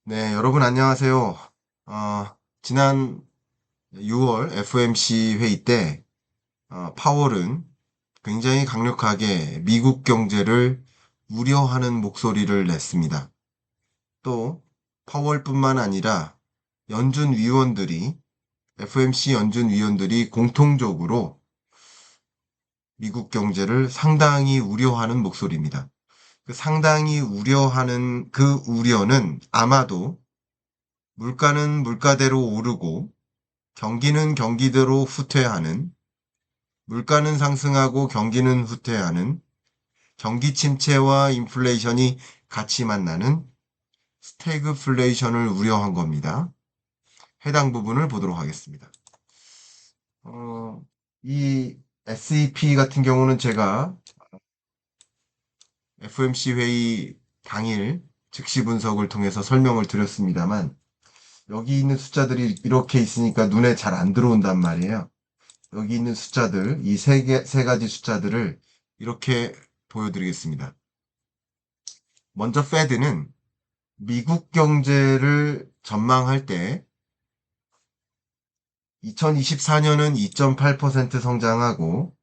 네, 여러분 안녕하세요. 지난 6월 FOMC 회의 때 파월은 굉장히 강력하게 미국 경제를 우려하는 목소리를 냈습니다. 또 파월뿐만 아니라 연준 위원들이 FOMC 연준 위원들이 공통적으로 미국 경제를 상당히 우려하는 목소리입니다. 그 상당히 우려하는 그 우려는 아마도 물가는 물가대로 오르고 경기는 경기대로 후퇴하는, 물가는 상승하고 경기는 후퇴하는, 경기 침체와 인플레이션이 같이 만나는 스태그플레이션을 우려한 겁니다. 해당 부분을 보도록 하겠습니다. 어, 이 SEP 같은 경우는 제가 FOMC 회의 당일 즉시 분석을 통해서 설명을 드렸습니다만, 여기 있는 숫자들이 이렇게 있으니까 눈에 잘 안 들어온단 말이에요. 여기 있는 숫자들, 이 세 가지 숫자들을 이렇게 보여드리겠습니다. 먼저 페드는 미국 경제를 전망할 때 2024년은 2.8% 성장하고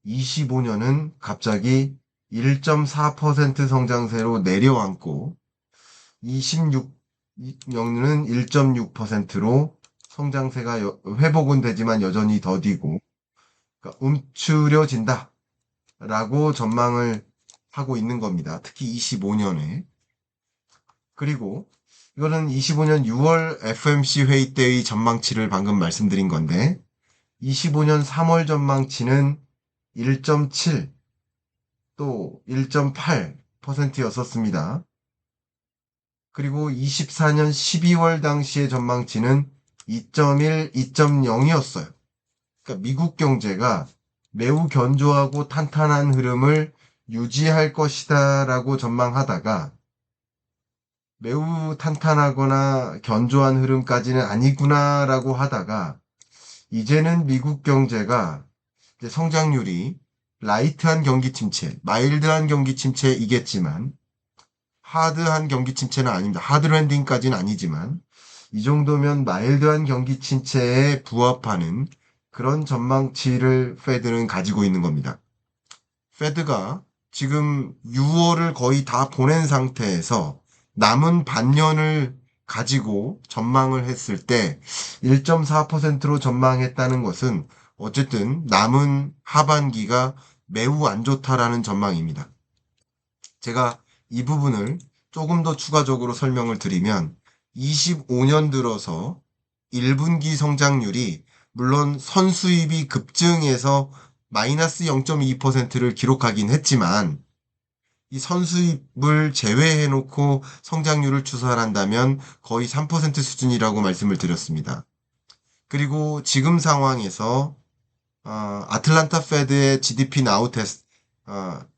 25년은 갑자기 1.4% 성장세로 내려앉고 26년은 1.6%로 성장세가 회복은 되지만 여전히 더디고 그러니까 움츠려진다. 라고 전망을 하고 있는 겁니다. 특히 25년에. 그리고 이거는 25년 6월 FOMC 회의 때의 전망치를 방금 말씀드린 건데 25년 3월 전망치는 1.7 또 1.8%였었습니다. 그리고 24년 12월 당시의 전망치는 2.1, 2.0이었어요. 그러니까 미국 경제가 매우 견조하고 탄탄한 흐름을 유지할 것이다 라고 전망하다가 매우 탄탄하거나 견조한 흐름까지는 아니구나 라고 하다가 이제는 미국 경제가 이제 성장률이 라이트한 경기 침체, 마일드한 경기 침체이겠지만 하드한 경기 침체는 아닙니다. 하드 랜딩까지는 아니지만 이 정도면 마일드한 경기 침체에 부합하는 그런 전망치를 페드는 가지고 있는 겁니다. 페드가 지금 6월을 거의 다 보낸 상태에서 남은 반년을 가지고 전망을 했을 때 1.4%로 전망했다는 것은 어쨌든 남은 하반기가 매우 안 좋다라는 전망입니다. 제가 이 부분을 조금 더 추가적으로 설명을 드리면 25년 들어서 1분기 성장률이 물론 선수입이 급증해서 마이너스 0.2%를 기록하긴 했지만 이 선수입을 제외해 놓고 성장률을 추산한다면 거의 3% 수준이라고 말씀을 드렸습니다. 그리고 지금 상황에서 아틀란타 페드의 GDP 나우 테스트,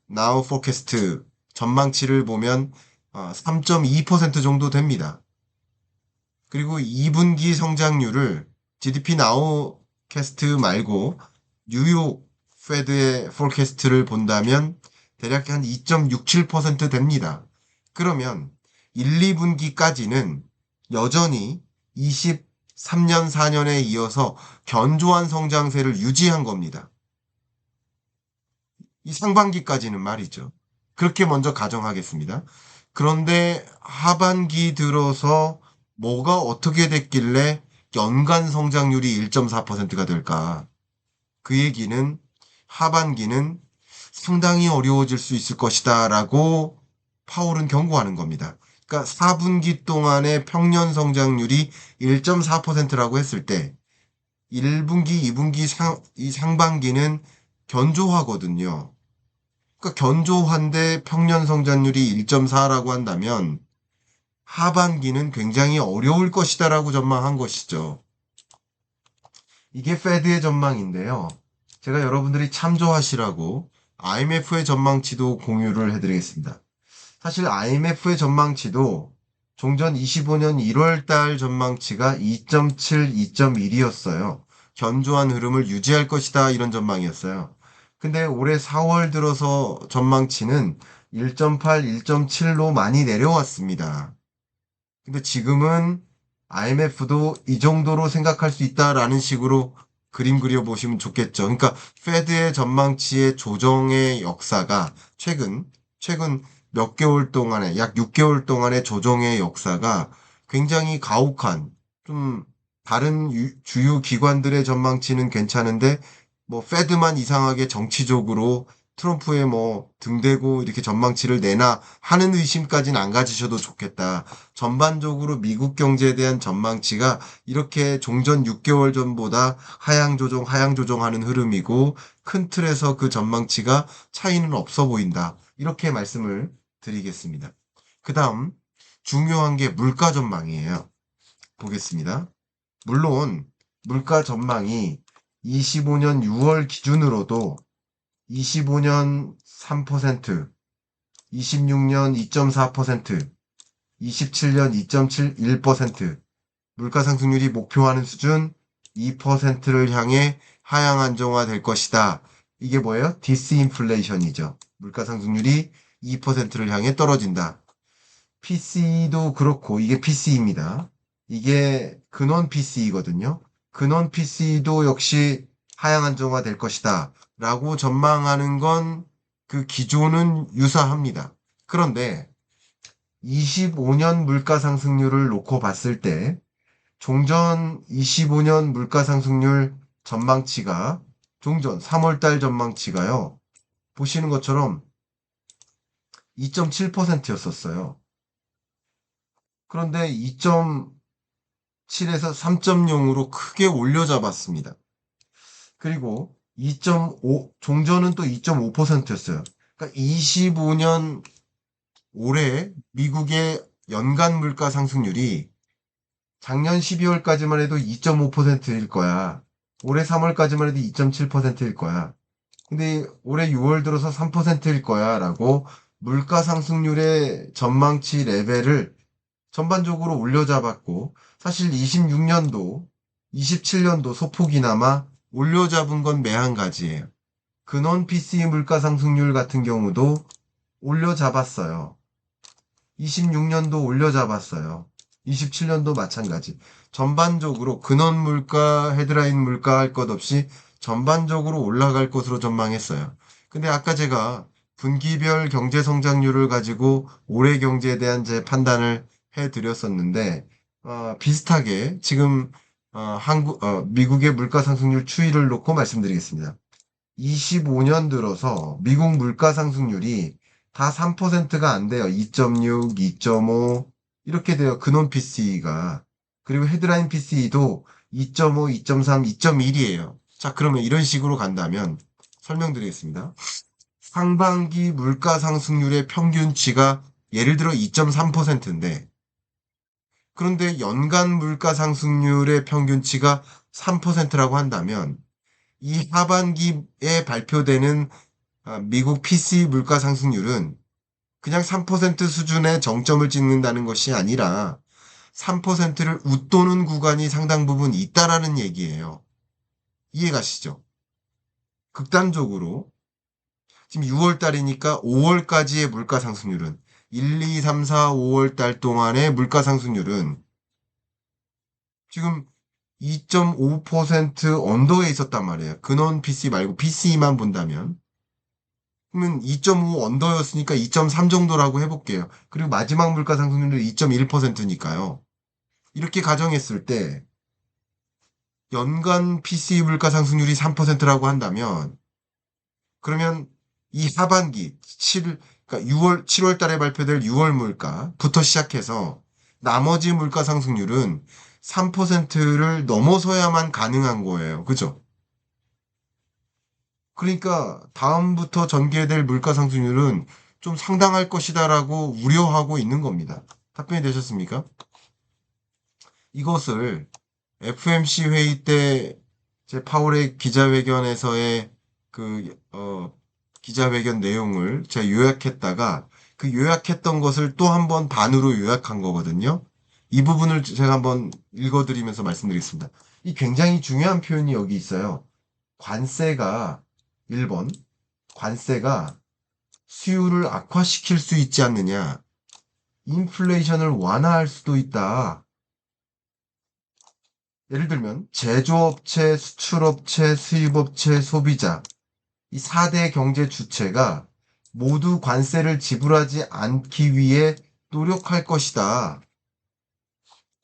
나우 포캐스트 전망치를 보면 3.2% 정도 됩니다. 그리고 2분기 성장률을 GDP 나우 캐스트 말고 뉴욕 페드의 포캐스트를 본다면 대략 한 2.67% 됩니다. 그러면 1, 2분기까지는 여전히 23년, 4년에 이어서 견조한 성장세를 유지한 겁니다. 이 상반기까지는 말이죠. 그렇게 먼저 가정하겠습니다. 그런데 하반기 들어서 뭐가 어떻게 됐길래 연간 성장률이 1.4%가 될까? 그 얘기는 하반기는 상당히 어려워질 수 있을 것이다 라고 파월은 경고하는 겁니다. 그러니까 4분기 동안의 평년 성장률이 1.4%라고 했을 때 1분기, 2분기 이 상반기는 견조하거든요. 그러니까 견조한데 평년 성장률이 1.4라고 한다면 하반기는 굉장히 어려울 것이다라고 전망한 것이죠. 이게 페드의 전망인데요. 제가 여러분들이 참조하시라고 IMF의 전망치도 공유를 해드리겠습니다. 사실 IMF의 전망치도 종전 25년 1월 달 전망치가 2.7, 2.1이었어요. 견조한 흐름을 유지할 것이다 이런 전망이었어요. 근데 올해 4월 들어서 전망치는 1.8, 1.7로 많이 내려왔습니다. 근데 지금은 IMF도 이 정도로 생각할 수 있다라는 식으로 그림 그려보시면 좋겠죠. 그러니까 페드의 전망치의 조정의 역사가 최근 몇 개월 동안에, 약 6개월 동안의 조정의 역사가 굉장히 가혹한, 좀 다른 주요 기관들의 전망치는 괜찮은데, 뭐 페드만 이상하게 정치적으로 트럼프에 뭐 등대고 이렇게 전망치를 내나 하는 의심까지는 안 가지셔도 좋겠다. 전반적으로 미국 경제에 대한 전망치가 이렇게 종전 6개월 전보다 하향 조정하는 흐름이고 큰 틀에서 그 전망치가 차이는 없어 보인다. 이렇게 말씀을 드리겠습니다. 그 다음 중요한 게 물가 전망이에요. 보겠습니다. 물론 물가 전망이 25년 6월 기준으로도 25년 3%, 26년 2.4%, 27년 2.71%, 물가 상승률이 목표하는 수준 2%를 향해 하향 안정화될 것이다. 이게 뭐예요? 디스인플레이션이죠. 물가 상승률이 2%를 향해 떨어진다. PC도 그렇고 이게 PC입니다. 이게 근원 PC이거든요. 근원 PC도 역시 하향 안정화될 것이다. 라고 전망하는 건 그 기조는 유사합니다. 그런데 25년 물가 상승률을 놓고 봤을 때 종전 25년 물가 상승률 전망치가 종전 3월달 전망치가요. 보시는 것처럼 2.7%였었어요. 그런데 2.7에서 3.0으로 크게 올려잡았습니다. 그리고 2.5, 종전은 또 2.5%였어요. 그러니까 25년 올해 미국의 연간 물가 상승률이 작년 12월까지만 해도 2.5%일 거야. 올해 3월까지만 해도 2.7%일 거야. 근데 올해 6월 들어서 3%일 거야. 라고 물가 상승률의 전망치 레벨을 전반적으로 올려잡았고, 사실 26년도, 27년도 소폭이나마 올려잡은 건 매한 가지예요. 근원 PCE 물가 상승률 같은 경우도 올려잡았어요. 26년도 올려잡았어요. 27년도 마찬가지. 전반적으로 근원 물가, 헤드라인 물가 할 것 없이 전반적으로 올라갈 것으로 전망했어요. 근데 아까 제가 분기별 경제 성장률을 가지고 올해 경제에 대한 제 판단을 해드렸었는데, 비슷하게 지금 미국의 물가 상승률 추이를 놓고 말씀드리겠습니다. 25년 들어서 미국 물가 상승률이 다 3%가 안 돼요. 2.6, 2.5 이렇게 돼요. 근원 PC가. 그리고 헤드라인 PC도 2.5, 2.3, 2.1이에요. 자, 그러면 이런 식으로 간다면 설명드리겠습니다. 상반기 물가 상승률의 평균치가 예를 들어 2.3%인데 그런데 연간 물가 상승률의 평균치가 3%라고 한다면 이 하반기에 발표되는 미국 PC 물가 상승률은 그냥 3% 수준의 정점을 찍는다는 것이 아니라 3%를 웃도는 구간이 상당 부분 있다라는 얘기예요. 이해가시죠? 극단적으로 지금 6월 달이니까 5월까지의 물가 상승률은 1, 2, 3, 4, 5월 달 동안의 물가 상승률은 지금 2.5% 언더에 있었단 말이에요. 근원 PC 말고 PC만 본다면. 그러면 2.5 언더였으니까 2.3 정도라고 해볼게요. 그리고 마지막 물가 상승률은 2.1%니까요. 이렇게 가정했을 때 연간 PC 물가 상승률이 3%라고 한다면 그러면 이 하반기 그러니까 7월 달에 발표될 6월 물가부터 시작해서 나머지 물가 상승률은 3%를 넘어서야만 가능한 거예요. 그죠? 그러니까 다음부터 전개될 물가 상승률은 좀 상당할 것이다라고 우려하고 있는 겁니다. 답변이 되셨습니까? 이것을 FMC 회의 때 제 파월의 기자회견에서의 기자회견 내용을 제가 요약했다가 그 요약했던 것을 또 한 번 반으로 요약한 거거든요. 이 부분을 제가 한번 읽어드리면서 말씀드리겠습니다. 이 굉장히 중요한 표현이 여기 있어요. 관세가 1번 관세가 수요를 악화시킬 수 있지 않느냐. 인플레이션을 완화할 수도 있다. 예를 들면 제조업체, 수출업체, 수입업체, 소비자 이 4대 경제 주체가 모두 관세를 지불하지 않기 위해 노력할 것이다.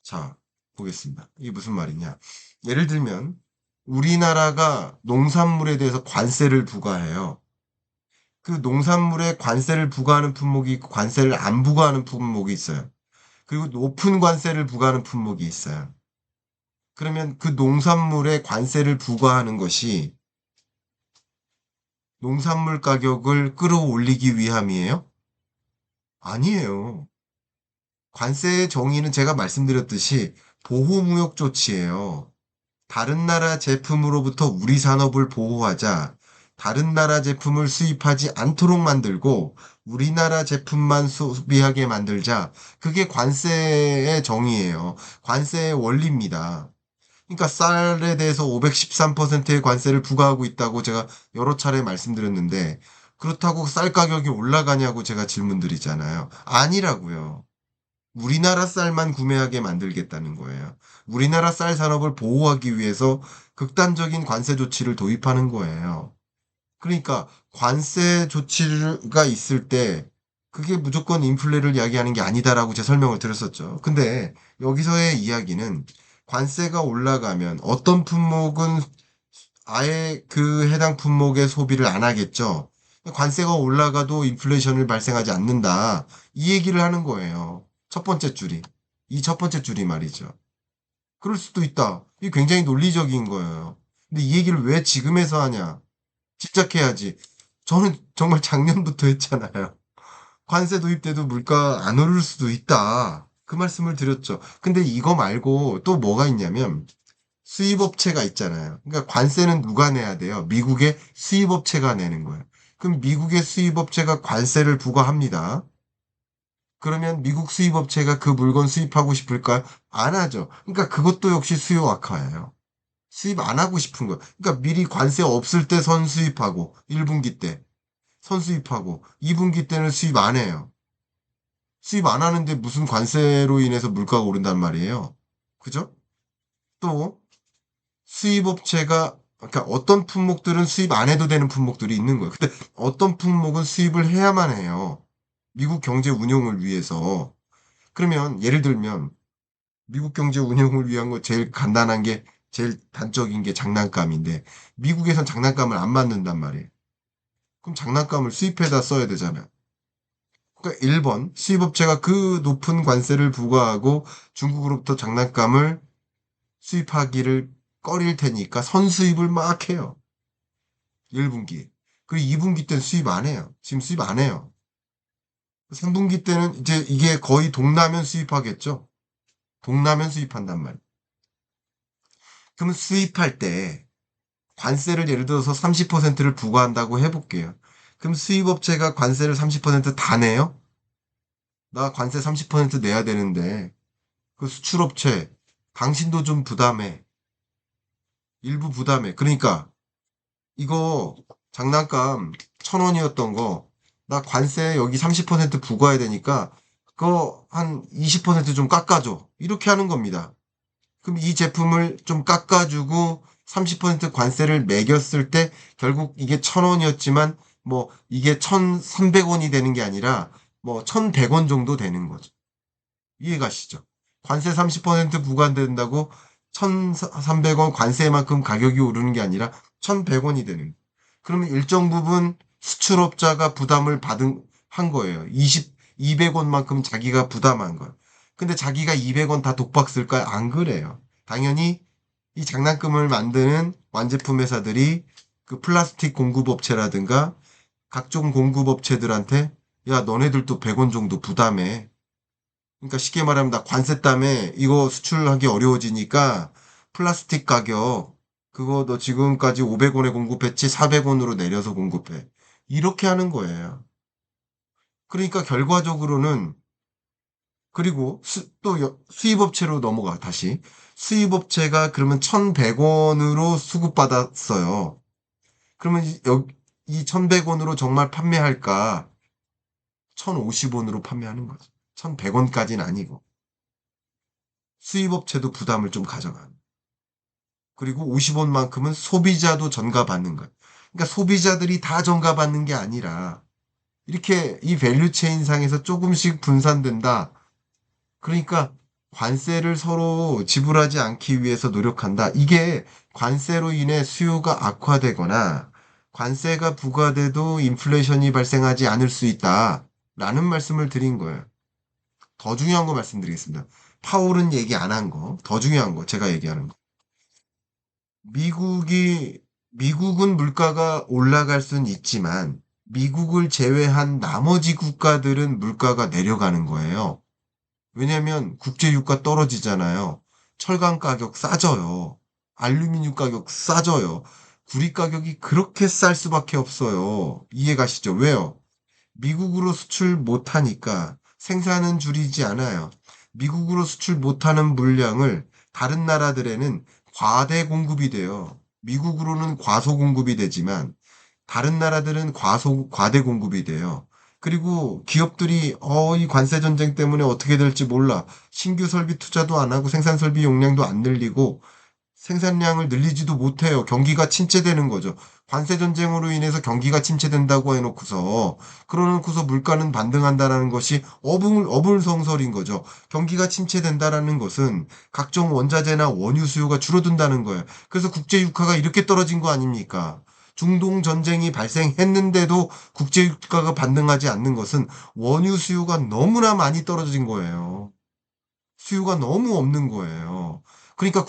자, 보겠습니다. 이게 무슨 말이냐. 예를 들면 우리나라가 농산물에 대해서 관세를 부과해요. 그 농산물에 관세를 부과하는 품목이 있고 관세를 안 부과하는 품목이 있어요. 그리고 높은 관세를 부과하는 품목이 있어요. 그러면 그 농산물에 관세를 부과하는 것이 농산물 가격을 끌어올리기 위함이에요? 아니에요. 관세의 정의는 제가 말씀드렸듯이 보호무역 조치예요. 다른 나라 제품으로부터 우리 산업을 보호하자, 다른 나라 제품을 수입하지 않도록 만들고 우리나라 제품만 소비하게 만들자. 그게 관세의 정의예요. 관세의 원리입니다. 그러니까 쌀에 대해서 513%의 관세를 부과하고 있다고 제가 여러 차례 말씀드렸는데 그렇다고 쌀 가격이 올라가냐고 제가 질문드리잖아요. 아니라고요. 우리나라 쌀만 구매하게 만들겠다는 거예요. 우리나라 쌀 산업을 보호하기 위해서 극단적인 관세 조치를 도입하는 거예요. 그러니까 관세 조치가 있을 때 그게 무조건 인플레를 이야기하는 게 아니다라고 제 설명을 드렸었죠. 근데 여기서의 이야기는 관세가 올라가면 어떤 품목은 아예 그 해당 품목의 소비를 안 하겠죠. 관세가 올라가도 인플레이션을 발생하지 않는다. 이 얘기를 하는 거예요. 첫 번째 줄이. 이 첫 번째 줄이 말이죠. 그럴 수도 있다. 이게 굉장히 논리적인 거예요. 근데 이 얘기를 왜 지금 해서 하냐? 집착해야지. 저는 정말 작년부터 했잖아요. 관세 도입돼도 물가 안 오를 수도 있다. 그 말씀을 드렸죠. 근데 이거 말고 또 뭐가 있냐면 수입업체가 있잖아요. 그러니까 관세는 누가 내야 돼요? 미국의 수입업체가 내는 거예요. 그럼 미국의 수입업체가 관세를 부과합니다. 그러면 미국 수입업체가 그 물건 수입하고 싶을까요? 안 하죠. 그러니까 그것도 역시 수요 악화예요. 수입 안 하고 싶은 거예요. 그러니까 미리 관세 없을 때 선수입하고 1분기 때 선수입하고 2분기 때는 수입 안 해요. 수입 안 하는데 무슨 관세로 인해서 물가가 오른단 말이에요. 그죠? 또 수입업체가 그러니까 어떤 품목들은 수입 안 해도 되는 품목들이 있는 거예요. 근데 어떤 품목은 수입을 해야만 해요. 미국 경제 운용을 위해서. 그러면 예를 들면 미국 경제 운영을 위한 거 제일 간단한 게 제일 단적인 게 장난감인데 미국에선 장난감을 안 만든단 말이에요. 그럼 장난감을 수입해다 써야 되잖아요. 그러니까 1번 수입업체가 그 높은 관세를 부과하고 중국으로부터 장난감을 수입하기를 꺼릴 테니까 선수입을 막 해요. 1분기. 그리고 2분기 때는 수입 안 해요. 지금 수입 안 해요. 3분기 때는 이제 이게 거의 동라면 수입하겠죠. 동라면 수입한단 말이에요. 그러면 수입할 때 관세를 예를 들어서 30%를 부과한다고 해볼게요. 그럼 수입업체가 관세를 30%다 내요? 나 관세 30% 내야 되는데 그 수출업체 당신도 좀 부담해. 일부 부담해. 그러니까 이거 장난감 1,000원이었던 거 나 관세 여기 30% 부과해야 되니까 그거 한 20%좀 깎아줘. 이렇게 하는 겁니다. 그럼 이 제품을 좀 깎아주고 30% 관세를 매겼을 때 결국 이게 1,000원이었지만 뭐 이게 1,300원이 되는 게 아니라 뭐 1,100원 정도 되는 거죠. 이해가시죠? 관세 30% 부과된다고 1,300원 관세만큼 가격이 오르는 게 아니라 1,100원이 되는 거예요. 그러면 일정 부분 수출업자가 부담을 한 거예요. 200원만큼 자기가 부담한 거예요. 근데 자기가 200원 다 독박 쓸까요? 안 그래요. 당연히 이 장난감을 만드는 완제품 회사들이 그 플라스틱 공급업체라든가 각종 공급업체들한테 야, 너네들도 100원 정도 부담해. 그러니까 쉽게 말하면 나 관세 때문에 이거 수출하기 어려워지니까 플라스틱 가격 그거 너 지금까지 500원에 공급했지 400원으로 내려서 공급해. 이렇게 하는 거예요. 그러니까 결과적으로는 그리고 또 수입업체로 넘어가 다시 수입업체가 그러면 1,100원으로 수급받았어요. 그러면 이 1,100원으로 정말 판매할까? 1,050원으로 판매하는 거죠. 1,100원까지는 아니고 수입업체도 부담을 좀 가져가는. 그리고 50원만큼은 소비자도 전가받는 거예요. 그러니까 소비자들이 다 전가받는 게 아니라 이렇게 이 밸류 체인 상에서 조금씩 분산된다. 그러니까 관세를 서로 지불하지 않기 위해서 노력한다. 이게 관세로 인해 수요가 악화되거나 관세가 부과돼도 인플레이션이 발생하지 않을 수 있다. 라는 말씀을 드린 거예요. 더 중요한 거 말씀드리겠습니다. 파월은 얘기 안 한 거, 더 중요한 거, 제가 얘기하는 거. 미국은 물가가 올라갈 순 있지만, 미국을 제외한 나머지 국가들은 물가가 내려가는 거예요. 왜냐면 국제유가 떨어지잖아요. 철강 가격 싸져요. 알루미늄 가격 싸져요. 구리 가격이 그렇게 쌀 수밖에 없어요. 이해가시죠? 왜요? 미국으로 수출 못하니까 생산은 줄이지 않아요. 미국으로 수출 못하는 물량을 다른 나라들에는 과대 공급이 돼요. 미국으로는 과소 공급이 되지만 다른 나라들은 과대 공급이 돼요. 그리고 기업들이 이 관세 전쟁 때문에 어떻게 될지 몰라. 신규 설비 투자도 안 하고 생산 설비 용량도 안 늘리고 생산량을 늘리지도 못해요. 경기가 침체되는 거죠. 관세 전쟁으로 인해서 경기가 침체된다고 해놓고서 그러놓고서 물가는 반등한다라는 것이 어불성설인 거죠. 경기가 침체된다라는 것은 각종 원자재나 원유 수요가 줄어든다는 거예요. 그래서 국제 유가가 이렇게 떨어진 거 아닙니까? 중동 전쟁이 발생했는데도 국제 유가가 반등하지 않는 것은 원유 수요가 너무나 많이 떨어진 거예요. 수요가 너무 없는 거예요. 그러니까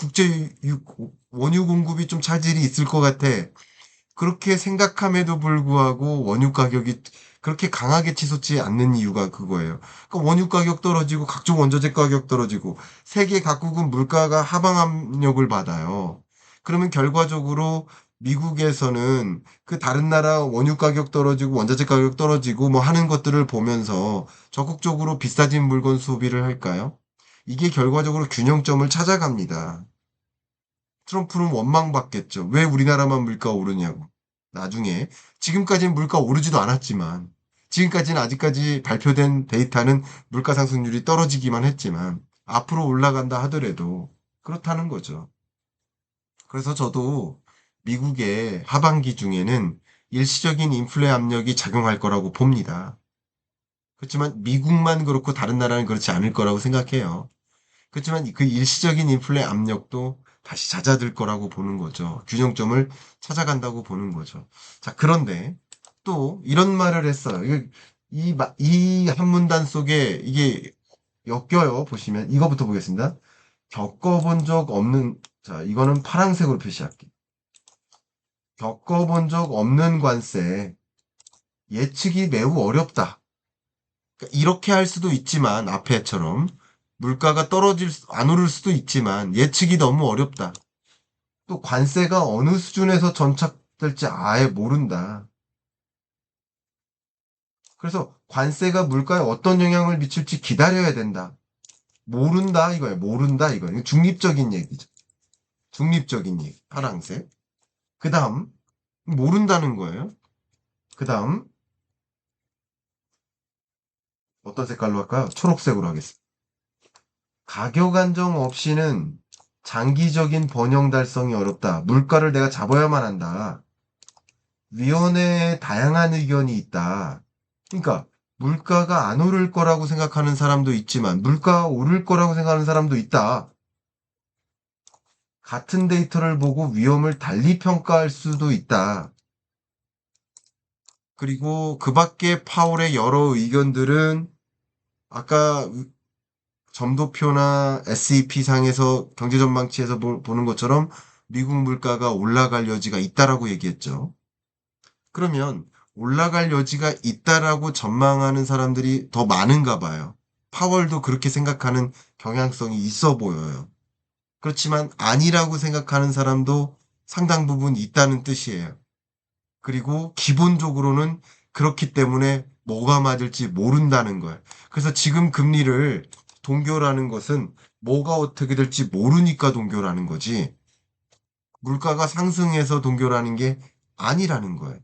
원유 공급이 좀 차질이 있을 것 같아. 그렇게 생각함에도 불구하고 원유 가격이 그렇게 강하게 치솟지 않는 이유가 그거예요. 그러니까 원유 가격 떨어지고 각종 원자재 가격 떨어지고 세계 각국은 물가가 하방 압력을 받아요. 그러면 결과적으로 미국에서는 그 다른 나라 원유 가격 떨어지고 원자재 가격 떨어지고 뭐 하는 것들을 보면서 적극적으로 비싸진 물건 소비를 할까요? 이게 결과적으로 균형점을 찾아갑니다. 트럼프는 원망받겠죠. 왜 우리나라만 물가 오르냐고. 나중에 지금까지는 물가 오르지도 않았지만 지금까지는 아직까지 발표된 데이터는 물가 상승률이 떨어지기만 했지만 앞으로 올라간다 하더라도 그렇다는 거죠. 그래서 저도 미국의 하반기 중에는 일시적인 인플레 압력이 작용할 거라고 봅니다. 그렇지만 미국만 그렇고 다른 나라는 그렇지 않을 거라고 생각해요. 그렇지만 그 일시적인 인플레 압력도 다시 잦아들 거라고 보는 거죠. 균형점을 찾아간다고 보는 거죠. 자, 그런데 또 이런 말을 했어요. 이 한문단 속에 이게 엮여요. 보시면 이거부터 보겠습니다. 겪어본 적 없는, 자, 이거는 파란색으로 표시할게요. 겪어본 적 없는 관세, 예측이 매우 어렵다. 그러니까 이렇게 할 수도 있지만 앞에처럼 물가가 안 오를 수도 있지만 예측이 너무 어렵다. 또 관세가 어느 수준에서 전착될지 아예 모른다. 그래서 관세가 물가에 어떤 영향을 미칠지 기다려야 된다. 모른다 이거예요. 모른다 이거예요. 중립적인 얘기죠. 중립적인 얘기. 파랑색. 그 다음 모른다는 거예요. 그 다음 어떤 색깔로 할까요? 초록색으로 하겠습니다. 가격 안정 없이는 장기적인 번영 달성이 어렵다. 물가를 내가 잡아야만 한다. 위원회에 다양한 의견이 있다. 그러니까 물가가 안 오를 거라고 생각하는 사람도 있지만 물가가 오를 거라고 생각하는 사람도 있다. 같은 데이터를 보고 위험을 달리 평가할 수도 있다. 그리고 그 밖에 파월의 여러 의견들은 아까 점도표나 SEP 상에서 경제전망치에서 보는 것처럼 미국 물가가 올라갈 여지가 있다라고 얘기했죠. 그러면 올라갈 여지가 있다라고 전망하는 사람들이 더 많은가 봐요. 파월도 그렇게 생각하는 경향성이 있어 보여요. 그렇지만 아니라고 생각하는 사람도 상당 부분 있다는 뜻이에요. 그리고 기본적으로는 그렇기 때문에 뭐가 맞을지 모른다는 거예요. 그래서 지금 금리를 동결하는 것은 뭐가 어떻게 될지 모르니까 동결하는 거지 물가가 상승해서 동결하는 게 아니라는 거예요.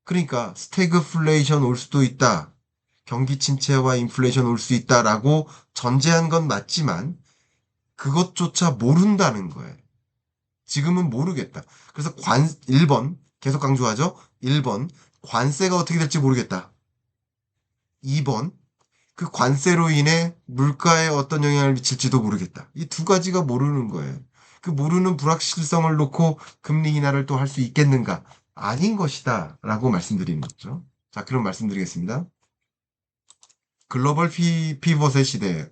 그러니까 스태그플레이션 올 수도 있다. 경기 침체와 인플레이션 올 수 있다라고 전제한 건 맞지만 그것조차 모른다는 거예요. 지금은 모르겠다. 그래서 1번, 계속 강조하죠? 1번, 관세가 어떻게 될지 모르겠다. 2번, 그 관세로 인해 물가에 어떤 영향을 미칠지도 모르겠다. 이 두 가지가 모르는 거예요. 그 모르는 불확실성을 놓고 금리 인하를 또 할 수 있겠는가? 아닌 것이다. 라고 말씀드리는 거죠. 자, 그럼 말씀드리겠습니다. 글로벌 피벗의 시대.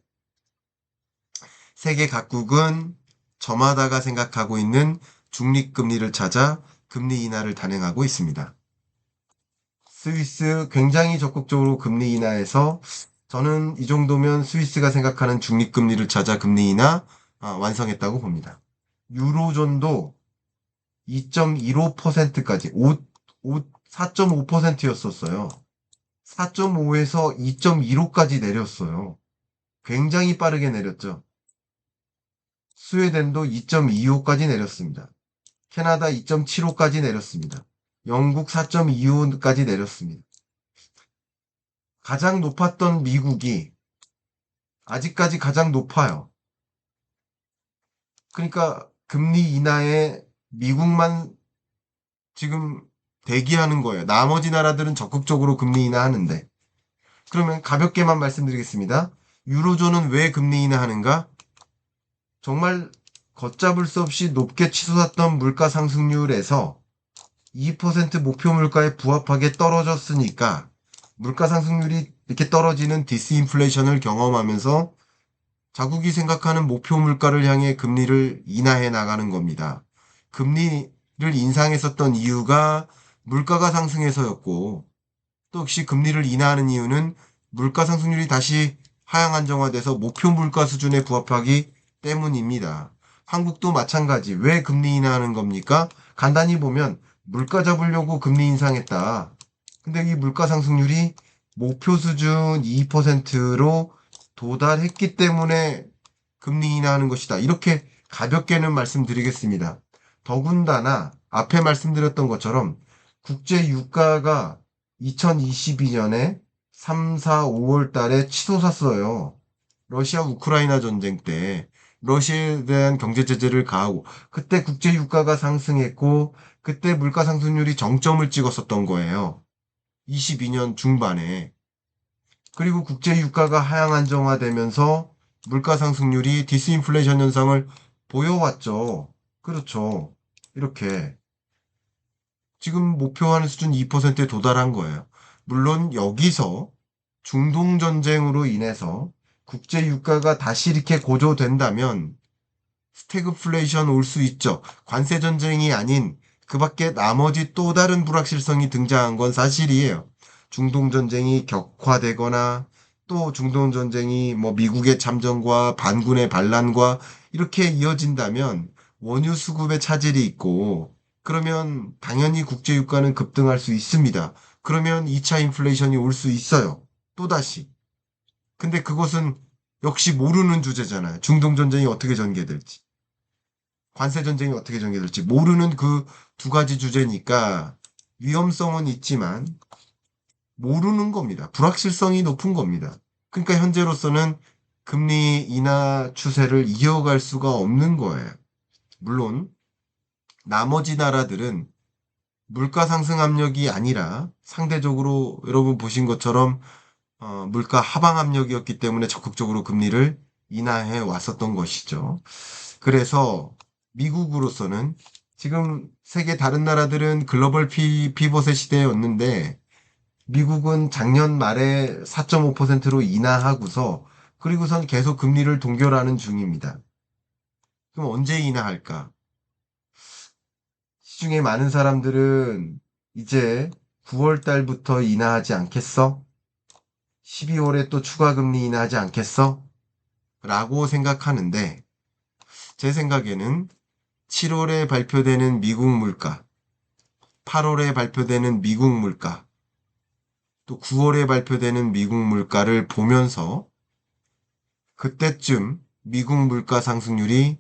세계 각국은 저마다가 생각하고 있는 중립금리를 찾아 금리 인하를 단행하고 있습니다. 스위스 굉장히 적극적으로 금리 인하해서 저는 이 정도면 스위스가 생각하는 중립금리를 찾아 금리 인하 완성했다고 봅니다. 유로존도 2.15%까지 4.5%였었어요. 4.5에서 2.15까지 내렸어요. 굉장히 빠르게 내렸죠. 스웨덴도 2.25까지 내렸습니다. 캐나다 2.75까지 내렸습니다. 영국 4.25까지 내렸습니다. 가장 높았던 미국이 아직까지 가장 높아요. 그러니까 금리 인하에 미국만 지금 대기하는 거예요. 나머지 나라들은 적극적으로 금리 인하하는데. 그러면 가볍게만 말씀드리겠습니다. 유로존은 왜 금리 인하하는가? 정말 걷잡을 수 없이 높게 치솟았던 물가 상승률에서 2% 목표 물가에 부합하게 떨어졌으니까 물가 상승률이 이렇게 떨어지는 디스인플레이션을 경험하면서 자국이 생각하는 목표 물가를 향해 금리를 인하해 나가는 겁니다. 금리를 인상했었던 이유가 물가가 상승해서였고 또 역시 금리를 인하하는 이유는 물가 상승률이 다시 하향 안정화돼서 목표 물가 수준에 부합하기 때문입니다. 한국도 마찬가지. 왜 금리 인하하는 겁니까? 간단히 보면 물가 잡으려고 금리 인상했다. 근데 이 물가 상승률이 목표 수준 2%로 도달했기 때문에 금리 인하하는 것이다. 이렇게 가볍게는 말씀드리겠습니다. 더군다나 앞에 말씀드렸던 것처럼 국제 유가가 2022년에 3, 4, 5월 달에 치솟았어요. 러시아 우크라이나 전쟁 때 러시아에 대한 경제 제재를 가하고 그때 국제 유가가 상승했고 그때 물가 상승률이 정점을 찍었었던 거예요. 22년 중반에. 그리고 국제 유가가 하향 안정화되면서 물가 상승률이 디스인플레이션 현상을 보여왔죠. 그렇죠. 이렇게 지금 목표하는 수준 2%에 도달한 거예요. 물론 여기서 중동 전쟁으로 인해서 국제 유가가 다시 이렇게 고조된다면 스태그플레이션 올 수 있죠. 관세 전쟁이 아닌 그 밖에 나머지 또 다른 불확실성이 등장한 건 사실이에요. 중동 전쟁이 격화되거나 또 중동 전쟁이 뭐 미국의 참전과 반군의 반란과 이렇게 이어진다면 원유 수급에 차질이 있고 그러면 당연히 국제 유가는 급등할 수 있습니다. 그러면 2차 인플레이션이 올 수 있어요. 또다시. 근데 그것은 역시 모르는 주제잖아요. 중동 전쟁이 어떻게 전개될지. 관세 전쟁이 어떻게 전개될지 모르는 그 두 가지 주제니까 위험성은 있지만 모르는 겁니다. 불확실성이 높은 겁니다. 그러니까 현재로서는 금리 인하 추세를 이어갈 수가 없는 거예요. 물론 나머지 나라들은 물가 상승 압력이 아니라 상대적으로 여러분 보신 것처럼 물가 하방 압력이었기 때문에 적극적으로 금리를 인하해 왔었던 것이죠. 그래서 미국으로서는 지금 세계 다른 나라들은 글로벌 피벗의 시대였는데 미국은 작년 말에 4.5%로 인하하고서 그리고선 계속 금리를 동결하는 중입니다. 그럼 언제 인하할까? 시중에 많은 사람들은 이제 9월 달부터 인하하지 않겠어? 12월에 또 추가 금리 인하하지 않겠어? 라고 생각하는데 제 생각에는 7월에 발표되는 미국 물가, 8월에 발표되는 미국 물가, 또 9월에 발표되는 미국 물가를 보면서 그때쯤 미국 물가 상승률이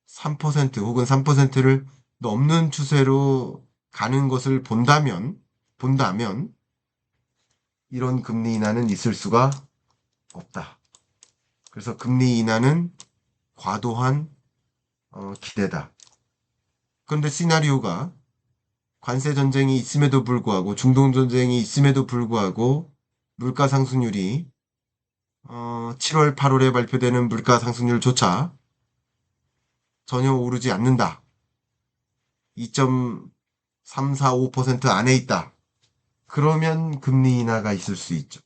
3% 혹은 3%를 넘는 추세로 가는 것을 본다면 이런 금리 인하는 있을 수가 없다. 그래서 금리 인하는 과도한 기대다. 그런데 시나리오가 관세 전쟁이 있음에도 불구하고 중동 전쟁이 있음에도 불구하고 물가 상승률이 7월, 8월에 발표되는 물가 상승률조차 전혀 오르지 않는다. 2.345% 안에 있다. 그러면 금리 인하가 있을 수 있죠.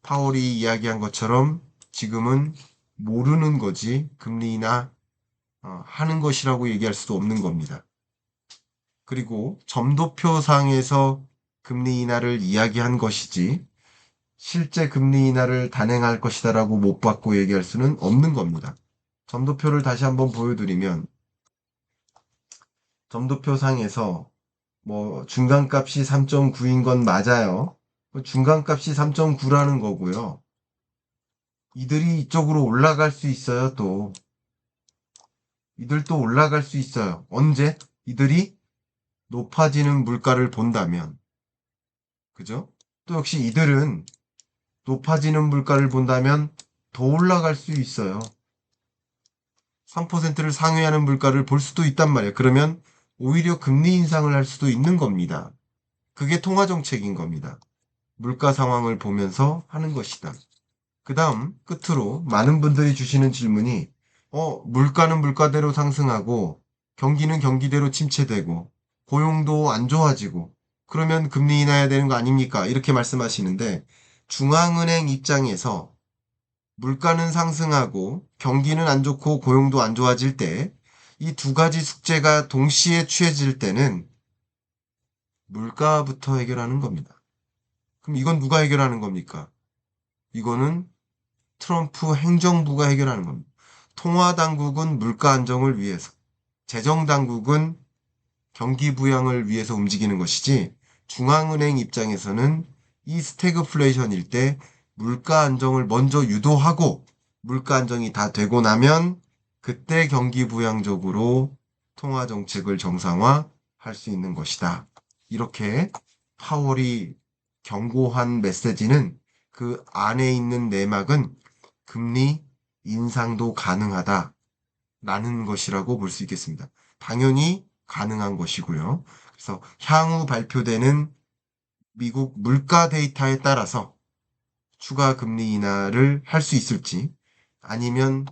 파월이 이야기한 것처럼 지금은 모르는 거지 금리 인하 하는 것이라고 얘기할 수도 없는 겁니다. 그리고 점도표상에서 금리 인하를 이야기한 것이지 실제 금리 인하를 단행할 것이다라고 못 받고 얘기할 수는 없는 겁니다. 점도표를 다시 한번 보여드리면 점도표상에서 뭐 중간값이 3.9인 건 맞아요. 중간값이 3.9라는 거고요. 이들이 이쪽으로 올라갈 수 있어요, 또. 이들도 올라갈 수 있어요. 언제? 이들이 높아지는 물가를 본다면. 그죠? 또 역시 이들은 높아지는 물가를 본다면 더 올라갈 수 있어요. 3%를 상회하는 물가를 볼 수도 있단 말이에요. 그러면 오히려 금리 인상을 할 수도 있는 겁니다. 그게 통화정책인 겁니다. 물가 상황을 보면서 하는 것이다. 그 다음 끝으로 많은 분들이 주시는 질문이 물가는 물가대로 상승하고 경기는 경기대로 침체되고 고용도 안 좋아지고 그러면 금리 인하해야 되는 거 아닙니까? 이렇게 말씀하시는데 중앙은행 입장에서 물가는 상승하고 경기는 안 좋고 고용도 안 좋아질 때 이 두 가지 숙제가 동시에 취해질 때는 물가부터 해결하는 겁니다. 그럼 이건 누가 해결하는 겁니까? 이거는 트럼프 행정부가 해결하는 겁니다. 통화당국은 물가 안정을 위해서, 재정당국은 경기 부양을 위해서 움직이는 것이지 중앙은행 입장에서는 이 스태그플레이션일 때 물가 안정을 먼저 유도하고 물가 안정이 다 되고 나면 그때 경기 부양적으로 통화 정책을 정상화할 수 있는 것이다. 이렇게 파월이 경고한 메시지는 그 안에 있는 내막은 금리 인상도 가능하다. 라는 것이라고 볼 수 있겠습니다. 당연히 가능한 것이고요. 그래서 향후 발표되는 미국 물가 데이터에 따라서 추가 금리 인하를 할 수 있을지 아니면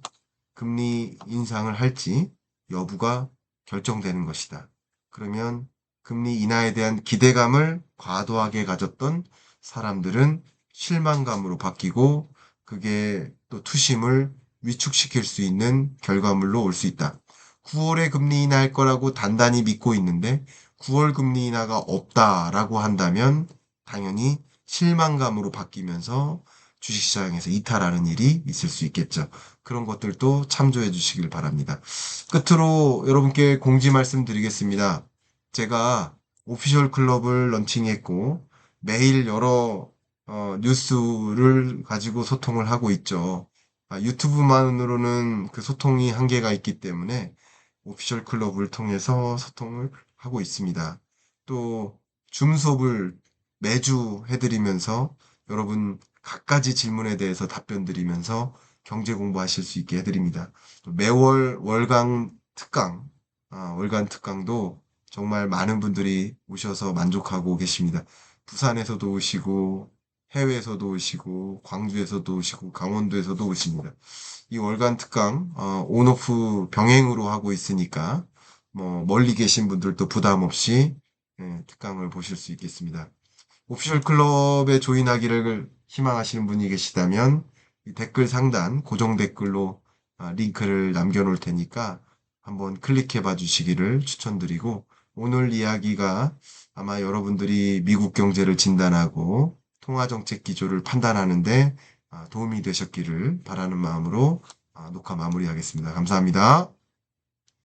금리 인상을 할지 여부가 결정되는 것이다. 그러면 금리 인하에 대한 기대감을 과도하게 가졌던 사람들은 실망감으로 바뀌고 그게 또 투심을 위축시킬 수 있는 결과물로 올 수 있다. 9월에 금리 인하할 거라고 단단히 믿고 있는데 9월 금리 인하가 없다라고 한다면 당연히 실망감으로 바뀌면서 주식시장에서 이탈하는 일이 있을 수 있겠죠. 그런 것들도 참조해 주시길 바랍니다. 끝으로 여러분께 공지 말씀드리겠습니다. 제가 오피셜 클럽을 런칭했고 매일 여러 뉴스를 가지고 소통을 하고 있죠. 유튜브만으로는 그 소통이 한계가 있기 때문에 오피셜 클럽을 통해서 소통을 하고 있습니다. 또 줌 수업을 매주 해드리면서 여러분 갖가지 질문에 대해서 답변 드리면서 경제 공부하실 수 있게 해드립니다. 또 매월 월간 특강도 정말 많은 분들이 오셔서 만족하고 계십니다. 부산에서도 오시고 해외에서도 오시고 광주에서도 오시고 강원도에서도 오십니다. 이 월간 특강 온오프 병행으로 하고 있으니까 뭐 멀리 계신 분들도 부담 없이 특강을 보실 수 있겠습니다. 오피셜 클럽에 조인하기를 희망하시는 분이 계시다면 댓글 상단 고정 댓글로 링크를 남겨놓을 테니까 한번 클릭해 봐 주시기를 추천드리고 오늘 이야기가 아마 여러분들이 미국 경제를 진단하고 통화정책 기조를 판단하는데 도움이 되셨기를 바라는 마음으로 녹화 마무리하겠습니다. 감사합니다.